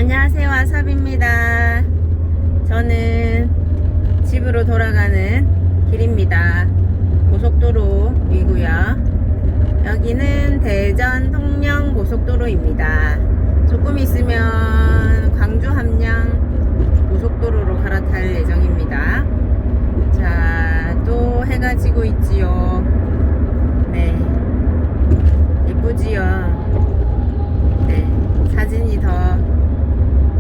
안녕하세요, 아삽입니다. 저는 집으로 돌아가는 길입니다. 고속도로이고요. 여기는 대전 통영 고속도로입니다. 조금 있으면 광주 함양 고속도로로 갈아탈 예정입니다. 자, 또 해가 지고 있지요. 네, 예쁘지요. 네, 사진이 더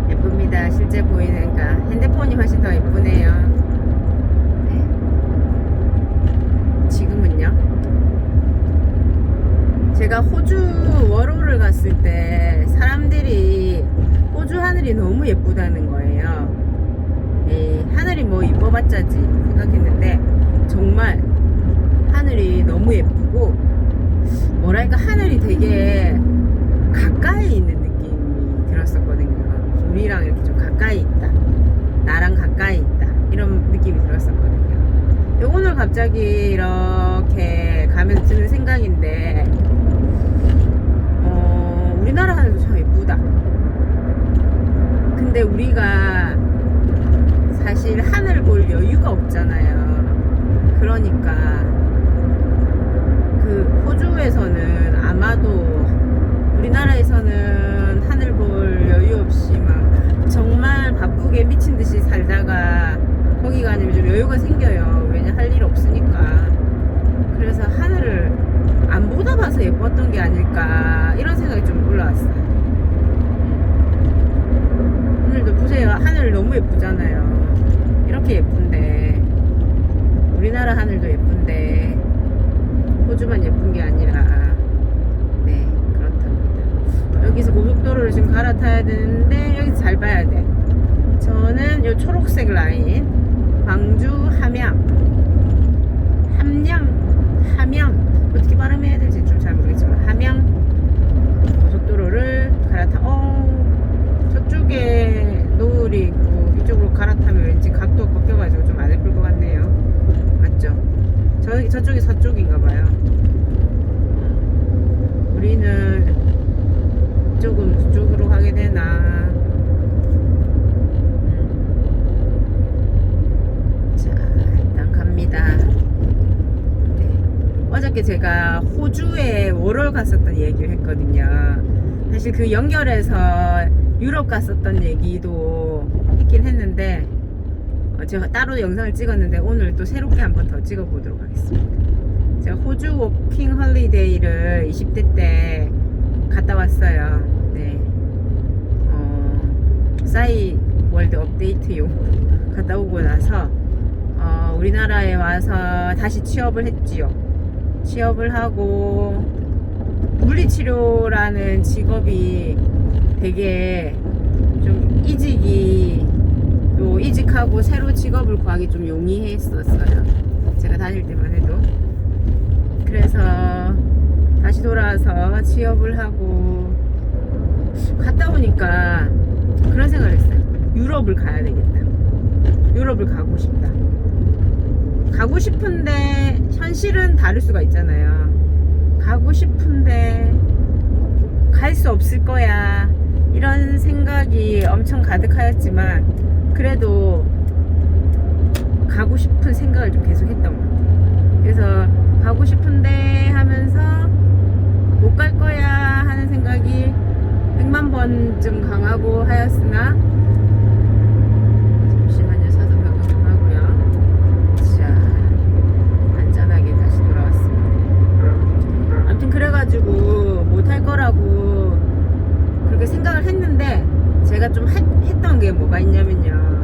예쁩니다. 실제 보이는가. 핸드폰이 훨씬 더 예쁘네요. 네. 지금은요, 제가 호주 워로를 갔을 때 사람들이 호주 하늘이 너무 예쁘다는 거예요. 하늘이 뭐 이뻐봤자지 생각했는데 정말 하늘이 너무 예쁘고, 뭐랄까 하늘이 되게 가까이 있는 느낌이 들었었거든요. 우리랑 이렇게 좀 가까이 있다, 나랑 가까이 있다, 이런 느낌이 들었었거든요. 근데 오늘 갑자기 이렇게 가면서 드는 생각인데, 우리나라 하늘도 참 예쁘다. 근데 우리가 사실 하늘 볼 여유가 없잖아요. 그러니까 그 호주에서는 아마도 우리나라에서는 하늘 볼 여유 없이 막 정말 바쁘게 미친 듯이 살다가 거기 가면 좀 여유가 생겨요. 왜냐, 할 일 없으니까. 그래서 하늘을 안 보다 봐서 예뻤던 게 아닐까, 이런 생각이 좀 올라왔어요. 오늘도 보세요. 하늘 너무 예쁘잖아요. 이렇게 예쁜데, 우리나라 하늘도 예쁜데 호주만 예쁜 게 아니라, 네, 그렇답니다. 여기서 고속도로를 지금 갈아타야 되는데, 여기서 잘 봐야 돼. 저는 요 초록색 라인, 광주 함양 어떻게 발음해야 될지 좀 잘 모르겠지만 함양 고속도로를 저쪽에 노을이 있고 이쪽으로 갈아타면 왠지 각도가 꺾여가지고 좀 안 예쁠 것 같네요. 맞죠? 저쪽이 서쪽인가 봐요. 우리는 조금 그쪽으로 가게 되나. 자, 일단 갑니다. 네. 어저께 제가 호주에 워럴 갔었던 얘기를 했거든요. 사실 그 연결해서 유럽 갔었던 얘기도 했긴 했는데, 제가 따로 영상을 찍었는데 오늘 또 새롭게 한번 더 찍어보도록 하겠습니다. 제가 호주 워킹 홀리데이를 20대 때 갔다 왔어요. 네. 싸이 월드 업데이트용 갔다 오고 나서 우리나라에 와서 다시 취업을 했지요. 취업을 하고, 물리치료라는 직업이 되게 좀 이직하고 새로 직업을 구하기 좀 용이했었어요. 제가 다닐 때만 해도. 그래서 다시 돌아와서 취업을 하고 갔다 오니까 그런 생각을 했어요. 유럽을 가야 되겠다. 유럽을 가고 싶다. 가고 싶은데 현실은 다를 수가 있잖아요. 가고 싶은데 갈 수 없을 거야, 이런 생각이 엄청 가득하였지만, 그래도 가고 싶은 생각을 좀 계속 했던 것 같아요. 그래서 가고 싶은데 하면서 못 갈 거야 하는 생각이 100만 번쯤 강하고 하였으나, 잠시만요, 사전 변경 좀 하고요. 자, 안전하게 다시 돌아왔습니다. 아무튼 그래가지고 못할 거라고 그렇게 생각을 했는데, 제가 좀 했던 게 뭐가 있냐면요,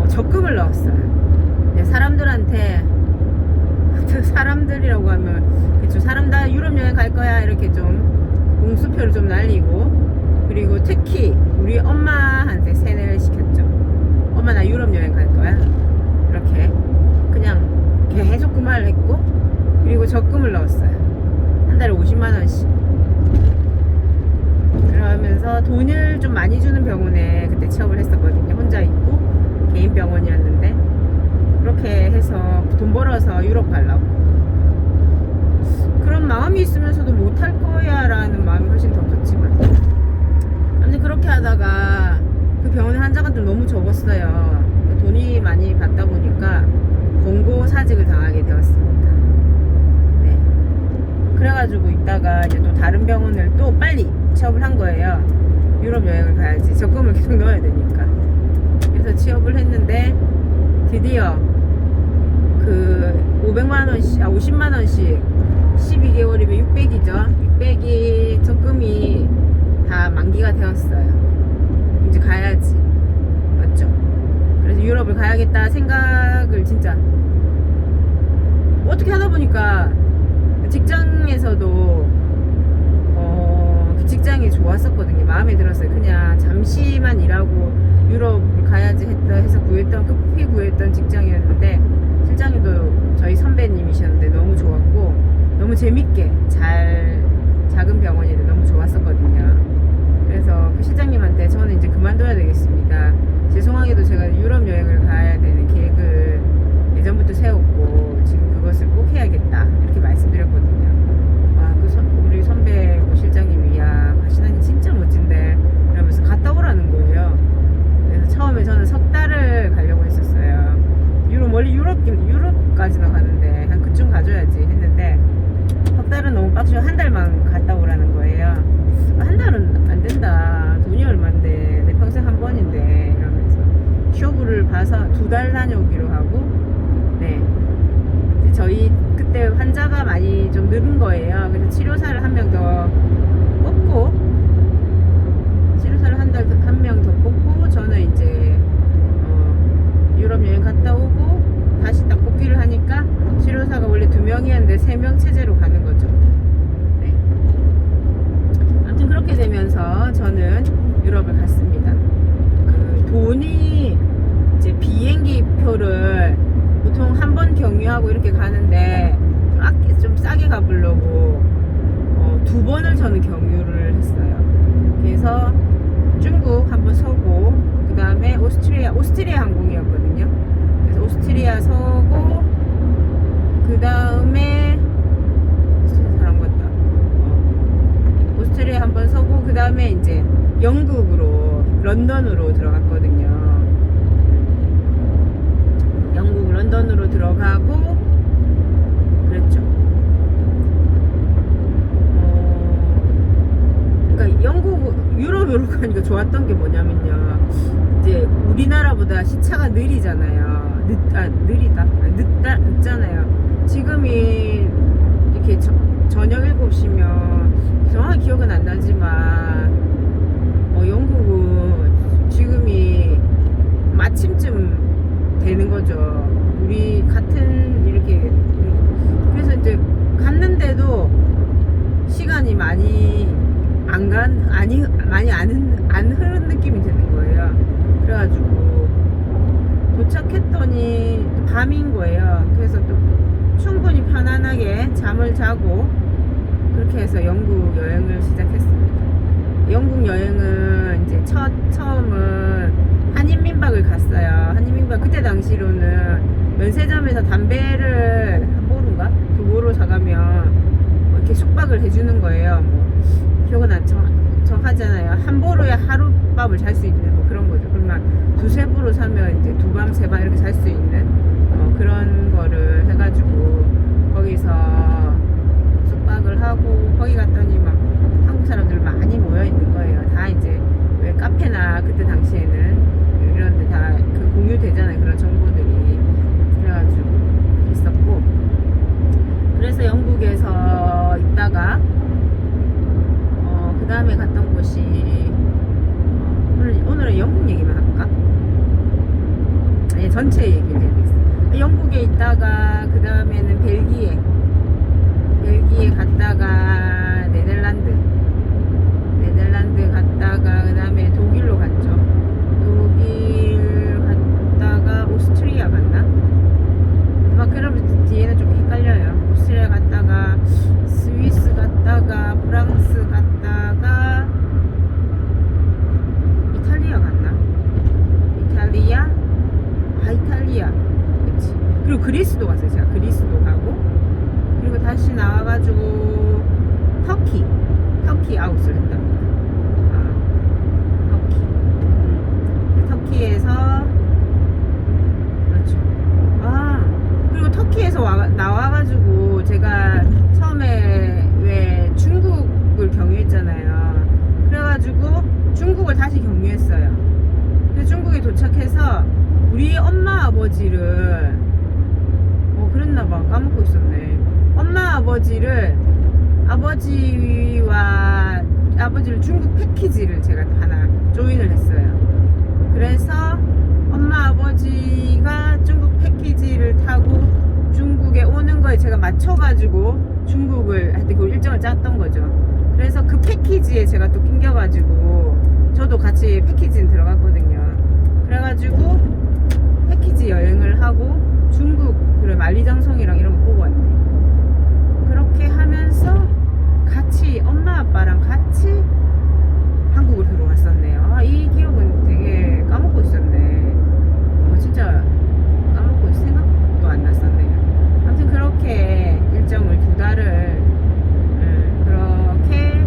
적금을 넣었어요. 사람들한테, 사람들이라고 하면 그쵸, 사람 다 유럽 여행 갈 거야 이렇게 좀 공수표를 좀 날리고, 그리고 특히 우리 엄마한테 세뇌를 시켰죠. 엄마, 나 유럽 여행 갈 거야, 이렇게 그냥 계속 그 말을 했고, 그리고 적금을 넣었어요. 한 달에 50만 원씩. 그러면서 돈을 좀 많이 주는 병원에 그때 취업을 했었거든요. 혼자 있고 개인 병원이었는데, 그렇게 해서 돈 벌어서 유럽 가려고. 그런 마음이 있으면서도 못할 거야 라는 마음이 훨씬 더 컸지만, 아무튼 그렇게 하다 접었어요. 돈이 많이 받다 보니까 권고사직을 당하게 되었습니다. 네. 그래가지고 있다가 이제 또 다른 병원을 또 빨리 취업을 한 거예요. 유럽 여행을 가야지. 적금을 계속 넣어야 되니까. 그래서 취업을 했는데 드디어 그 50만원씩 12개월이면 600이죠. 600이 적금이 다 만기가 되었어요. 이제 가야지. 맞죠? 그래서 유럽을 가야겠다 생각을 진짜 어떻게 하다 보니까 직장에서도 그 직장이 좋았었거든요. 마음에 들었어요. 그냥 잠시만 일하고 유럽을 가야지 해서 급히 구했던 직장이었는데 실장님도 저희 선배님이셨는데 너무 좋았고 너무 재밌게 작은 병원인데 너무 좋았었거든요. 그래서 그 실장님한테 저는 이제 그만둬야 되겠습니다. 죄송하게도 제가 유럽 여행을 가야 되는 계획을 예전부터 세웠고 지금 그것을 꼭 해야겠다 이렇게 말씀드렸거든요. 우리 선배 실장님이 야 가시나니 진짜 멋진데 이러면서 갔다 오라는 거예요. 그래서 처음에 저는 석 달을 가려고 했었어요. 멀리 유럽까지나 가는데 한 그쯤 가줘야지 했는데 석 달은 너무 빡치고 한 달만 갔다 오라는 거예요. 한 달은 안 된다. 돈이 얼만데 내 평생 한 번인데 이러면서 쇼부를 봐서 2달 다녀오기로 하고 네. 저희 그때 환자가 많이 좀 늘은 거예요. 그래서 치료사를 한 명 더 뽑고 치료사를 한 명 더 뽑고 저는 이제 유럽 여행 갔다 오고 다시 딱 복귀를 하니까 치료사가 원래 2명이었는데 3명 체제로 가는 거죠. 네. 아무튼 그렇게 되면서 저는 유럽을 갔습니다. 그 돈이 이제 비행기 표를 보통 한 번 경유하고 이렇게 가는데 좀 싸게 가보려고 2번을 저는 경유를 했어요. 그래서 중국 한번 서고 그 다음에 오스트리아 항공이었거든요. 그래서 오스트리아 서고 그 다음에 사람 같다. 오스트리아 한번 서고 그 다음에 이제 영국으로 런던으로 들어갔거든요. 영국 런던으로 들어가고 그랬죠. 그러니까 유럽으로 가니까 좋았던 게 뭐냐면요. 이제 우리나라보다 시차가 느리잖아요. 늦잖아요. 지금이 이렇게 저녁 7시면 정확히 기억은 안 나지만 영국은 지금이 마침쯤 되는 거죠. 우리 같은 이렇게 그래서 이제 갔는데도 시간이 많이 안 흐른 느낌이 드는 거예요. 그래가지고 도착했더니 밤인 거예요. 그래서 또 충분히 편안하게 잠을 자고 그렇게 해서 영국 여행을 시작했습니다. 영국 여행은 이제 처음은 한인민박을 갔어요. 한인민박 그때 당시로는 면세점에서 담배를 한 보루인가? 2보루 사가면 이렇게 숙박을 해주는 거예요. 기억은 안 정하잖아요. 한 보루에 하룻밤을 잘 수 있는 그런 거죠. 그러면 2-3보루 사면 이제 2밤 3밤 이렇게 살 수 있는 그런 거를 해가지고 거기서 숙박을 하고 거기 갔더니 막 한국 사람들 많이 모여 있는 거예요. 다 이제 왜 카페나 그때 당시에는 이런데 다 그 공유되잖아요. 그런 정보들이 그래가지고 있었고 그래서 영국에서 있다가 그 다음에 갔던 곳이 오늘은 영국 얘기만 할까? 아니 전체 얘기를 해야겠어. 영국에 있다가 그 다음에는 벨기에 갔다가 네덜란드 갔다가 그 다음에 독일로 갔죠. 독일 갔다가 오스트리아 갔나? 막 그러면 뒤에는 좀 헷갈려요. 오스트리아 갔다가 스위스 갔다가 프랑스 갔다가 이탈리아 갔나? 이탈리아 그치. 그리고 그리스도 갔어요. 제가 그리스도 가고 그리고 다시 나와가지고 터키 아웃을 했답니다. 터키에서 중국을 다시 경유했어요. 근데 중국에 도착해서 우리 엄마 아버지를 그랬나봐, 까먹고 있었네. 엄마 아버지를 아버지를 중국 패키지를 제가 또 하나 조인을 했어요. 그래서 엄마 아버지가 중국 패키지를 타고 중국에 오는 거에 제가 맞춰가지고 중국을 할 때 그 일정을 짰던 거죠. 그래서 그 패키지에 제가 또 낑겨가지고 저도 같이 패키지는 들어갔거든요. 그래가지고 패키지 여행을 하고 중국 그래 만리장성이랑 이런 거 보고 왔네. 그렇게 하면서 같이 엄마 아빠랑 같이 한국으로 들어왔었네요. 이 기억은 되게 까먹고 있었네. 진짜 까먹고 있을 생각도 안 났었네요. 아무튼 그렇게 일정을 2달을 그렇게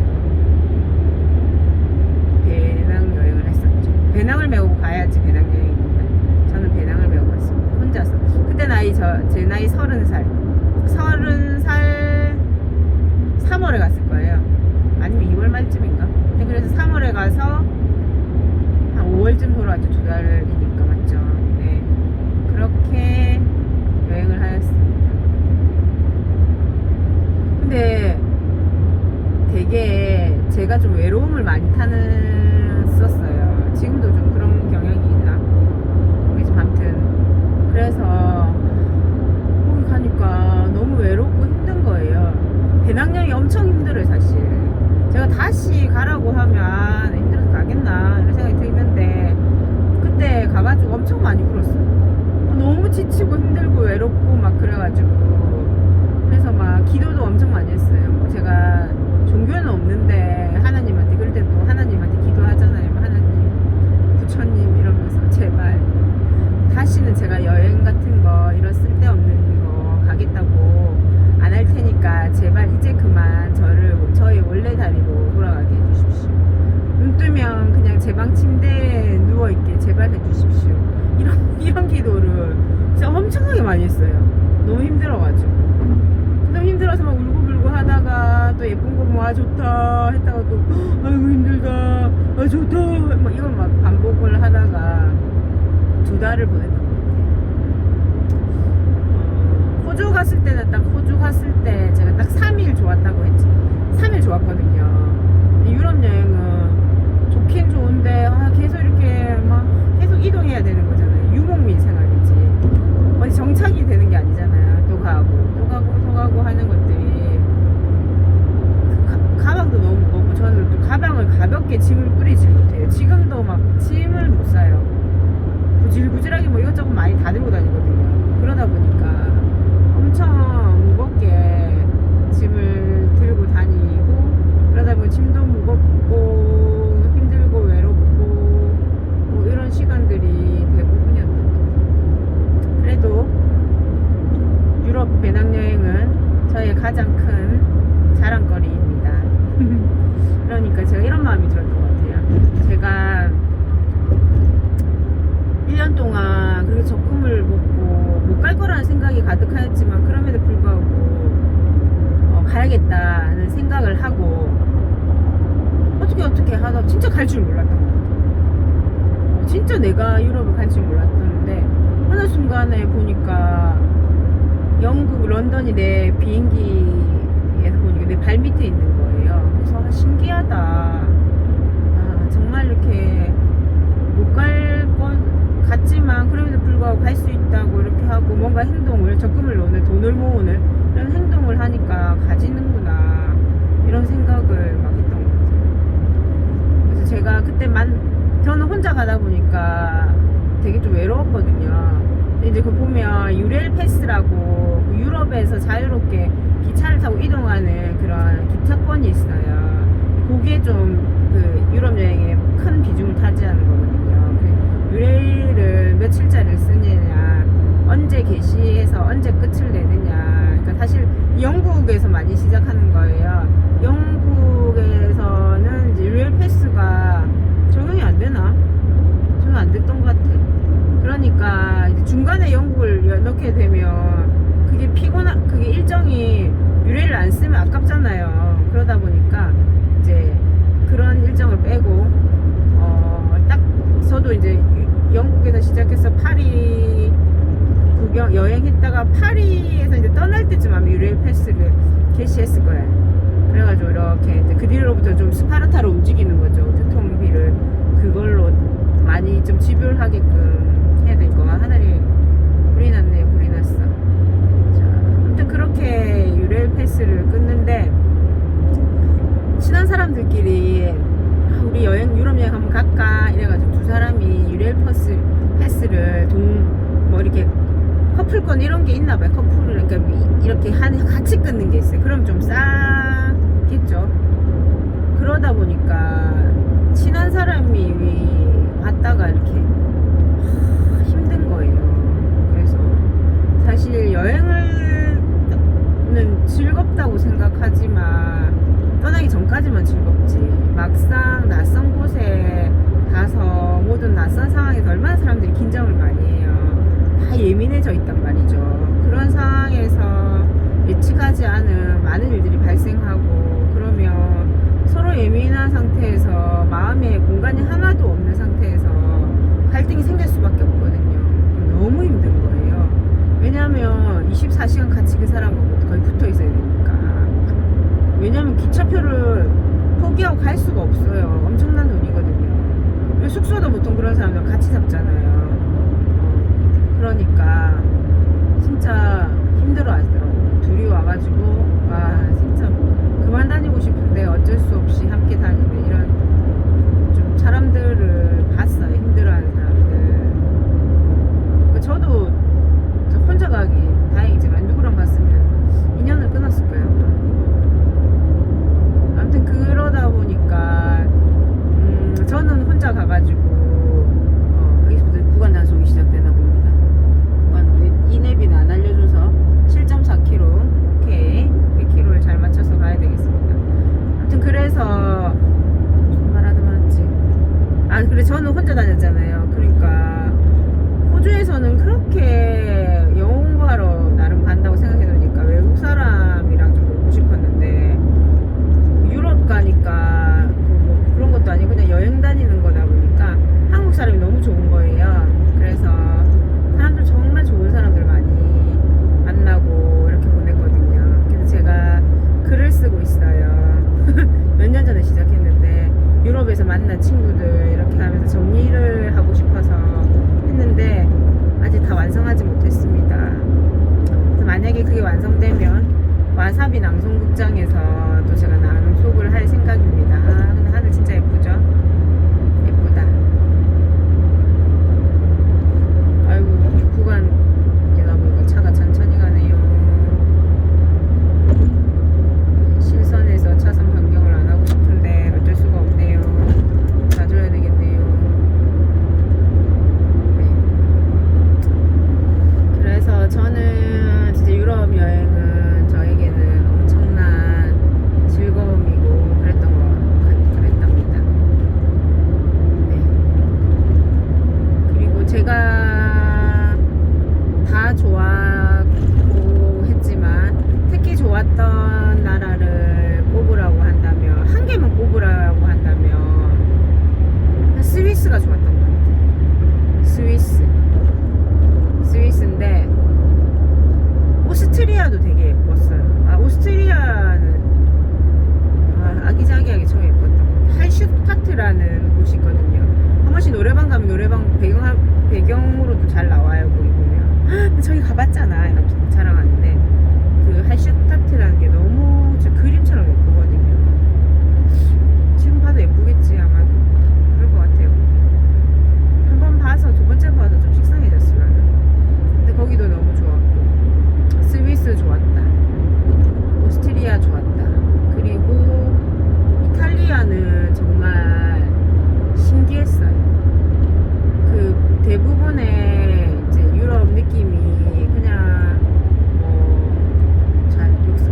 배낭 여행을 했었죠. 배낭을 메고 가야지 배낭 여행입니다. 저는 배낭을 메고 갔습니다. 혼자서. 그때 제 나이 30살 3월에 갔을 거예요. 아니면 2월 말쯤인가? 그래서 3월에 가서 한 5월쯤 돌아왔죠. 2달이니까 맞죠? 네, 그렇게 여행을 하였습니다. 근데 되게 제가 좀 외로움을 많이 타는었어요. 지금도 좀 그런 경향이 있나? 모르겠지만 아무튼 그래서 거기 가니까 너무 외롭고 힘든 거예요. 배낭여행이 엄청 힘들어요, 사실. 제가 다시 가라고 하면 힘들어서 가겠나 이런 생각이 드는데 그때 가가지고 엄청 많이 울었어요. 너무 지치고 힘들고 외롭고 막 그래가지고 그래서 막 기도도 엄청 많이 했어요. 뭐 제가 종교는 없는데 하나님한테 그럴 때 또 하나님한테 기도하잖아요. 하나님, 부처님 이러면서 제발 다시는 제가 여행 같은 거 이런 쓸데없는 거 가겠다고 안 할 테니까 제발 이제 그만 저의 원래 자리로 돌아가게 해주십시오. 눈 뜨면 그냥 제 방 침대에 누워있게 제발 해주십시오. 이런 기도를 진짜 엄청나게 많이 했어요. 너무 힘들어가지고. 너무 힘들어서 막 울고불고 하다가 또 예쁜 거 뭐 좋다 했다가 또 아이고 힘들다 좋다 막 이걸 막 반복을 하다가 2달을 보냈던 것 같아요. 호주 갔을 때는 딱 호주 갔을 때 제가 딱 3일 좋았다고 했지. 3일 좋았거든요. 유럽 여행은 좋긴 좋은데 계속 이렇게 막 계속 이동해야 되는 거잖아요. 유목민 생활이지. 어디 정착이 되는 게 아니잖아요. 또 가고 하는 것들이 가방도 너무 무겁고 저는 또 가방을 가볍게 짐을 뿌리지 못해요. 지금도 막 짐을 못 싸요. 구질구질하게 뭐 이것저것 많이 다 들고 다니거든요. 그러다 보니까 엄청 무겁게 짐을 들고 다니고 그러다 보니 짐도 무겁고 힘들고 외롭고 뭐 이런 시간들이 대부분이었던 것 같아요. 그래도 유럽 배낭여행은 저의 가장 큰 자랑거리입니다. 그러니까 제가 이런 마음이 들었던 것 같아요. 제가 1년 동안 그렇게 적금을 먹고 못 갈 거라는 생각이 가득하였지만 그럼에도 불구하고 가야겠다는 생각을 하고 어떻게 하다 진짜 갈 줄 몰랐던 것 같아요. 진짜 내가 유럽을 갈 줄 몰랐던데 어느 순간에 보니까 영국 런던이 내 비행기에서 보니까 내 발 밑에 있는 거예요. 그래서 신기하다. 정말 이렇게 못 갈 것 같지만 그럼에도 불구하고 갈 수 있다고 이렇게 하고 뭔가 행동을 적금을 넣는 돈을 모으는 이런 행동을 하니까 가지는구나 이런 생각을 막 했던 것 같아요. 그래서 제가 그때만 저는 혼자 가다 보니까 되게 좀 외로웠거든요. 이제 그 보면 유레일 패스라고 유럽에서 자유롭게 기차를 타고 이동하는 그런 기차권이 있어요. 그게 좀 그 유럽 여행에 큰 비중을 차지하는 거거든요. 그 유레일을 며칠짜리를 쓰느냐, 언제 개시해서 언제 끝을 내느냐. 그러니까 사실 영국에서 많이 시작하는 거예요. 영국에서는 이제 유레일 패스가 적용이 안 되나? 적용 안 됐던 것 같아. 그러니까 이제 중간에 영국을 넣게 되면 그게 그게 일정이 유레일을 안 쓰면 아깝잖아요. 그러다 보니까 이제 그런 일정을 빼고 패스를 개시했을 거예요. 그래가지고 이렇게 이제 그 뒤로부터 좀 스파르타로 움직이는 거죠. 교통비를 그걸로 많이 좀 지불하게끔 해야 될 거. 하늘이 불이 났네요. 불이 났어. 자, 아무튼 그렇게 유레일 패스를 끊는데 친한 사람들끼리 우리 여행 유럽 여행 한번 갈까 이래가지고 두 사람이 유레일 패스를 뭐 이렇게 커플권 이런 게 있나 봐요. 커플을 그러니까 이렇게 같이 끊는 게 있어요. 그럼 좀 싸겠죠. 그러다 보니까 친한 사람이 왔다가 이렇게 힘든 거예요. 그래서 사실 여행은 즐겁다고 생각하지만 떠나기 전까지만 즐겁지 막상 낯선 곳에 가서 모든 낯선 상황에서 얼마나 사람들이 긴장을 많이 해요. 다 예민해져 있단 말이죠. 그런 상황에서 예측하지 않은 많은 일들이 발생하고 그러면 서로 예민한 상태에서 마음에 공간이 하나도 없는 상태에서 갈등이 생길 수밖에 없거든요. 너무 힘든 거예요. 왜냐하면 24시간 같이 그 사람하고 거의 붙어 있어야 되니까. 왜냐하면 기차표를 포기하고 갈 수가 없어요. 엄청난 돈이거든요. 숙소도 보통 그런 사람들 같이 잡잖아요. 그러니까 진짜 힘들어 하시더라고요. 둘이 와가지고 와 진짜 그만 다니고 싶은데 어쩔 수 없이 함께 다니는 이런 좀 사람들을 봤어요. 힘들어하는 사람들. 저도 혼자 가기 다행이지만 누구랑 갔으면 인연을 끊었을 거예요. 아무튼 그러다 보니까 저는 혼자 가가지고 여기서부터 구간 단속이 시작되나 봅니다. 이내비는 안 알려줘서 7.4km 오케이 100km를 잘 맞춰서 가야 되겠습니다. 아무튼 그래서 말하다 말았지. 그래 저는 혼자 다녔잖아요. 그러니까 호주에서는 그렇게 영어 공부하러 나름 간다고 생각해놓으니까 외국 사람이랑 좀 놀고 싶었는데 유럽 가니까 뭐 그런 것도 아니고 그냥 여행 다니는 거다 보니까 한국 사람이 너무 좋은 거예요. 그래서 사람들 정말 좋은 사람들 많이 만나고 이렇게 보냈거든요. 그래서 제가 글을 쓰고 있어요. 몇 년 전에 시작했는데 유럽에서 만난 친구들 이렇게 하면서 정리를 하고 싶어서 했는데 아직 다 완성하지 못했습니다. 그래서 만약에 그게 완성되면 와사비 낭송극장에서 또 제가 낭송을 할 생각입니다. 근데 하늘 진짜 예쁘죠? 예쁘다. 아이고 이 구간 얘다 보니까 차가 천천히 가네요. 실선에서 차선 변경을 안 하고 싶은데 어쩔 수가 없네요. 놔줘야 되겠네요. 네. 그래서 저는 진짜 유럽 여행은 저에게는 엄청난 즐거움이고 그랬답니다. 네. 그리고 제가 다 좋았고 했지만 특히 좋았던 나라를 꼽으라고 한다면 한 개만 꼽으라고 한다면 스위스가 좋았던 것 같아요. 스위스인데 오스트리아도 되게 예뻤어요. 오스트리아는 아기자기하게 저 예뻤던 것 같아요. 할슈타트라는 곳이 있거든요. 한 번씩 노래방 가면 노래방 배경으로도 잘 나와요. 거기 보면 저기 가봤잖아 이러면서 자랑하는데 그 할슈타트라는 게 너무 저 그림처럼 예쁘거든요. 지금 봐도 예쁘겠지 아마도. 그럴 것 같아요. 한 번 봐서 두 번째 봐서 좀 식상해졌으면. 근데 거기도 너무 좋았고 스위스 좋았다. 오스트리아 좋았다. 그리고 이탈리아는 정말 신기했어요. 그 대부분의 이제 유럽 느낌이 그냥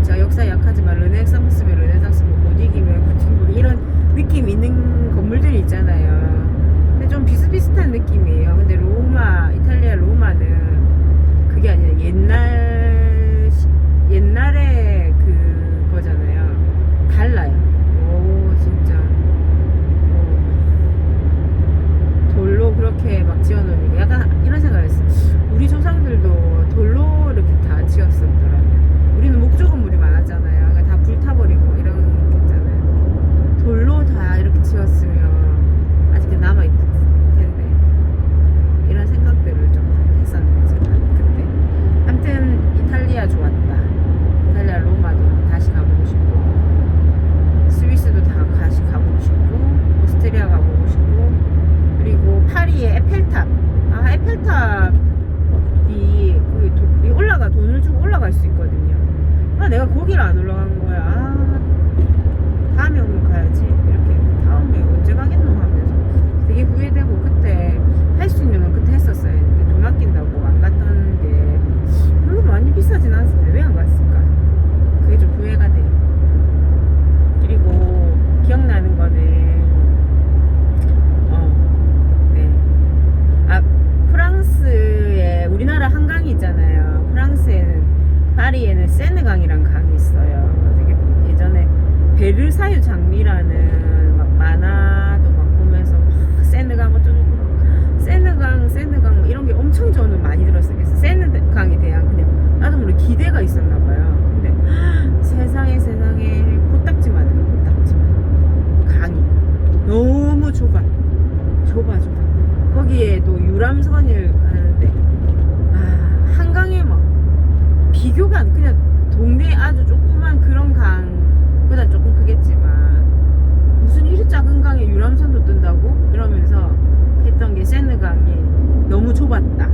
제가 역사 약하지만 르네상스면 르네상스 못 이기면 구팅부리 이런 느낌 있는 건물들이 있잖아요. 근데 좀 비슷비슷한 느낌이에요. 근데 이탈리아 로마는 그게 아니라 옛날에 그거잖아요. 달라요. 오 진짜 돌로 그렇게 막 지어놓으니까 약간 이런 생각을 했어. 우리 조상들도 돌로 이렇게 다 지었었더라고요. 우리는 목조 건물이 그리고 파리의 에펠탑. 에펠탑이 돈을 주고 올라갈 수 있거든요. 내가 거기를 안 올라간 거야. 다음에 오면 가야지. 이렇게 다음에 언제 가겠노 하면서 되게 후회되고, 그때 할 수 있는 건 그때 했었어야 했는데 돈 아낀다고 안 갔던 게 별로 많이 비싸진 않았을 때 왜 안 갔을까? 그게 좀 후회가 돼요. 그리고 기억나는 거는 프랑스에 우리나라 한강이 있잖아요. 프랑스에는 파리에는 세느강이란 강이 있어요. 되게 예전에 베르사유 장미라는 막 만화도 막 보면서 세느강 어쩌고 세느강 뭐 이런 게 엄청 저는 많이 들었어요. 그래서 세느강에 대한 그냥 나도 모르게 기대가 있었나 봐요. 근데 세상에 코딱지만 강이 너무 좁아. 거기에 또 유람선을 가는데 한강에 막 비교가 안, 그냥 동네 아주 조그만 그런 강보다 조금 크겠지만 무슨 이리 작은 강에 유람선도 뜬다고? 이러면서 했던 게 세느강이 너무 좁았다,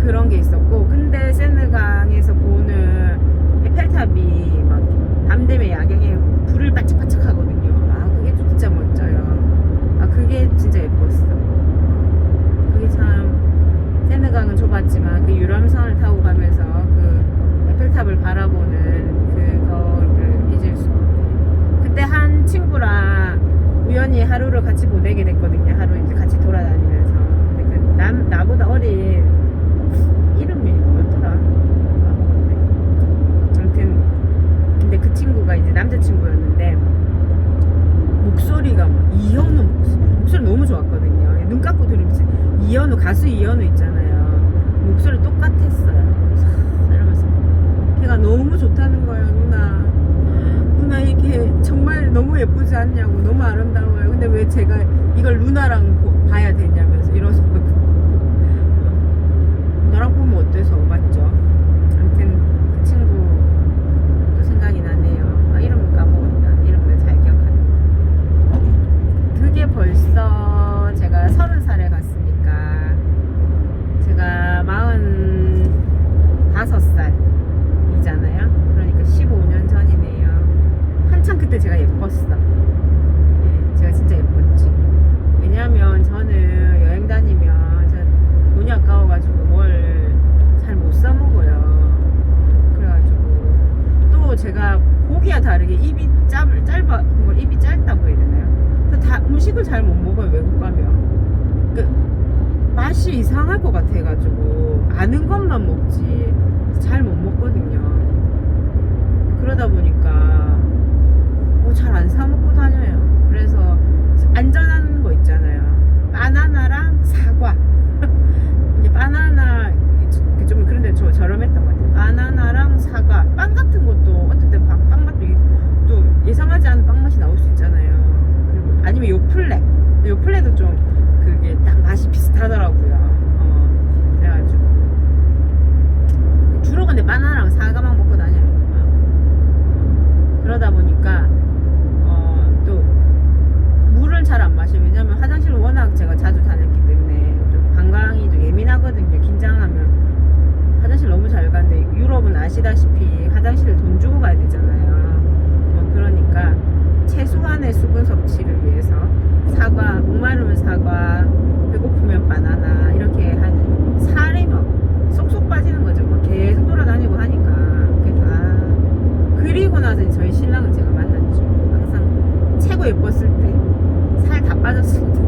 그런 게 있었고, 근데 세느강에서 보는 에펠탑이 막 밤 되면 야경에 불을 반짝반짝 하거든요. 그게 진짜 멋져요. 그게 진짜 예뻤어. 그게 참, 세느강은 좁았지만 그 유람선을 타고 가면서 그 에펠탑을 바라보는 그거를 잊을 수 없고, 그때 한 친구랑 우연히 하루를 같이 보내게 됐거든요. 하루 이제 같이 돌아다니면서. 근데 그 나보다 어린, 이름이 뭐였더라? 까먹었네. 아무튼 근데 그 친구가 이제 남자친구였는데 목소리가 막 이현우 목소리 너무 좋았거든요. 눈 감고 들으면 이현우, 가수 이현우 있잖아요. 목소리 똑같았어요. 이러면서 걔가 너무 좋다는 거예요. 누나 이게 정말 너무 예쁘지 않냐고, 너무 아름다워요. 근데 왜 제가 이걸 누나랑 봐야 되냐면서 이러서 너랑 보면 어때서, 맞죠? 아무튼 그 친구도 생각이 나네요. 이름 까먹었다. 이름은 잘 기억하네. 그게 벌써 제가 30살에 갔으니까 제가 45살이잖아요. 그러니까 15년 전이네요. 한참 그때 제가 예뻤어. 제가 진짜 예뻤지. 왜냐면 저는 여행 다니면 돈이 아까워가지고 뭘 잘 못 사 먹어요. 그래가지고 또 제가 고기와 다르게 입이 입이 짧다고 해야 되나요? 그래서 다 음식을 잘 못 먹어요. 외국 가면 그 맛이 이상할 것 같아가지고 아는 것만 먹지 잘 못 먹거든요. 그러다 보니까 잘 안 사 먹고 다녀요. 그래서 안전한 거 있잖아요. 바나나랑 사과. 이게 바나나 좀 그런데 저렴했던 것 같아요. 바나나랑 사과, 빵 같은 것도 어떨 때 빵 맛도 또 예상하지 않은 빵 맛이 나올 수 있잖아요. 그리고 아니면 요플레도 좀 그게 딱 맛이 비슷하더라고요. 그래가지고 주로 근데 바나나랑 사과만 먹고 다녀요. 그러다 보니까 또 물을 잘 안 마셔요. 왜냐면 화장실을 워낙 제가 자주 다녔기 때문에 좀 방광이 좀 예민하거든요. 긴장하면 화장실 너무 잘 가는데 유럽은 아시다시피 화장실을 돈 주고 가야 되잖아요. 그러니까 최소한의 수분 섭취를 위해서 사과, 목마르면 사과, 배고프면 바나나 이렇게 하는, 살이 막 쏙쏙 빠지는 거죠. 막 계속 돌아다니고 하니까. 그리고 나서 저희 신랑을 제가 만났죠. 항상 최고 예뻤을 때, 살 다 빠졌을 때.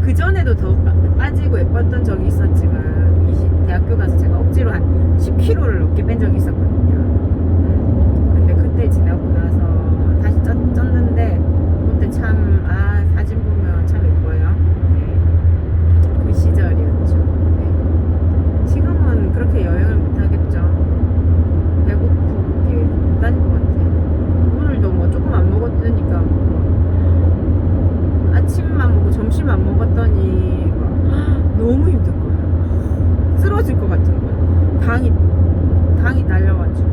그 전에도 더 빠지고 예뻤던 적이 있었지만 대학교 가서 제가 억지로 한 10kg를 넘게 뺀 적이 있었거든요. 근데 그때 지나고 나서 다시 쪘는데 그때 참 사진 보면 참 예뻐요. 그 시절이었죠. 지금은 그렇게 여행을 못 하겠죠. 배고프게 못 다닐 것 같아요. 오늘도 뭐 조금 안 먹었으니까 아침만 먹고 점심 안 먹었더니 너무 힘든 거예요. 쓰러질 것 같은 거예요. 당이 달려가지고.